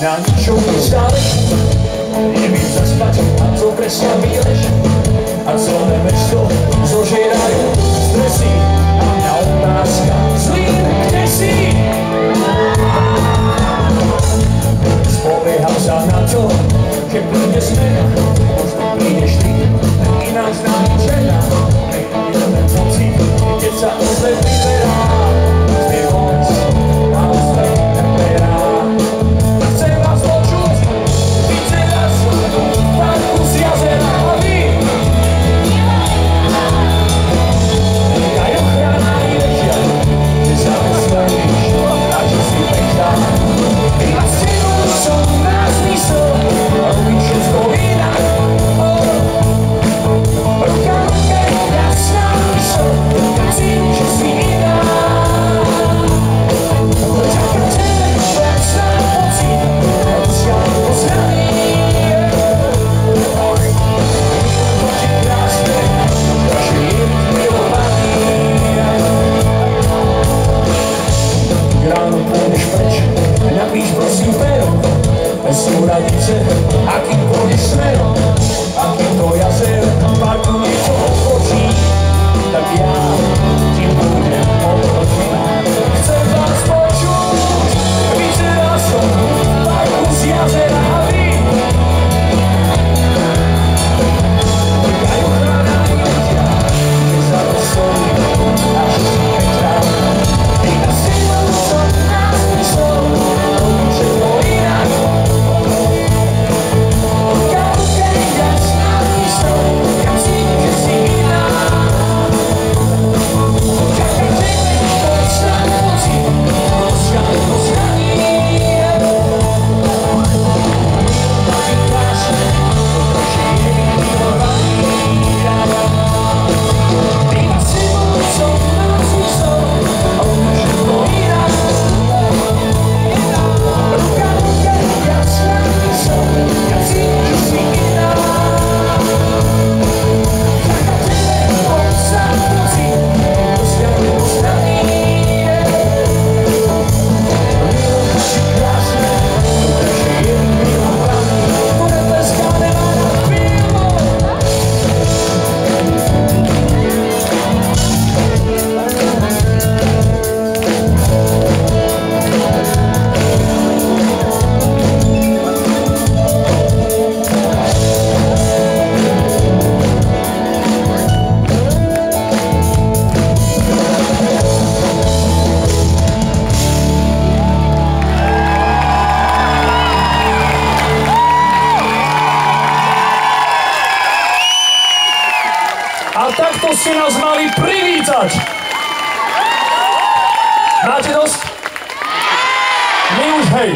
na ničom nezáleží. Nevím zaspať a to preslaví lež. A celé mesto zožírajú stresy. A mňa otázka zlým, kde si? Spolieham sa na to, že príde zmena. Možno prídeš ty, ináč na ničena. Jeden pocit, keď sa ozve vyberá. Znie vôbec a ozve neberá. Chcem vás počuť, vidieť vás v parku z jazera a vy. Aj ochrana ježia, že sa vystavíš a že si pekná. Iba s tebou som má zmysel, robiť všetko inak. Ruka ruke, jasná mysl, cím, že si iná. Čaká tebe šťastná pocit, rozťaľ poznaný. Oči krásne, naši milovaní. Ráno pôjdeš preč, napíš prosím perom, bez súradice, akým pôjdeš smerom, akým to jazer, v parku niečo otočí, tak ja ti budem oproti. Chcem vás počuť, vyzeral som v parku z jazera a vy. Aj ochrana ježia, že sa rozsolí, až si pekná. Iba s tebou som nás myslel, robiť všetko inak. Ruka ruke, jasná mysl, ja cítim, že si iná. Čaká tebe šťastná pocit, rozťaľ poznaní. Oči krásne, naši milovaní. Iba s tebou som nás myslel, robiť všetko inak. Ruka ruke, jasná mysl, ja cítim, že si iná. Čaká tebe šťastná pocit, rozťaľ poznaní. Oči krásne, naši milovaní. Budapešťa Nevada Filmo. A takto ste nás mali privítať. Máte dosť? My už hej.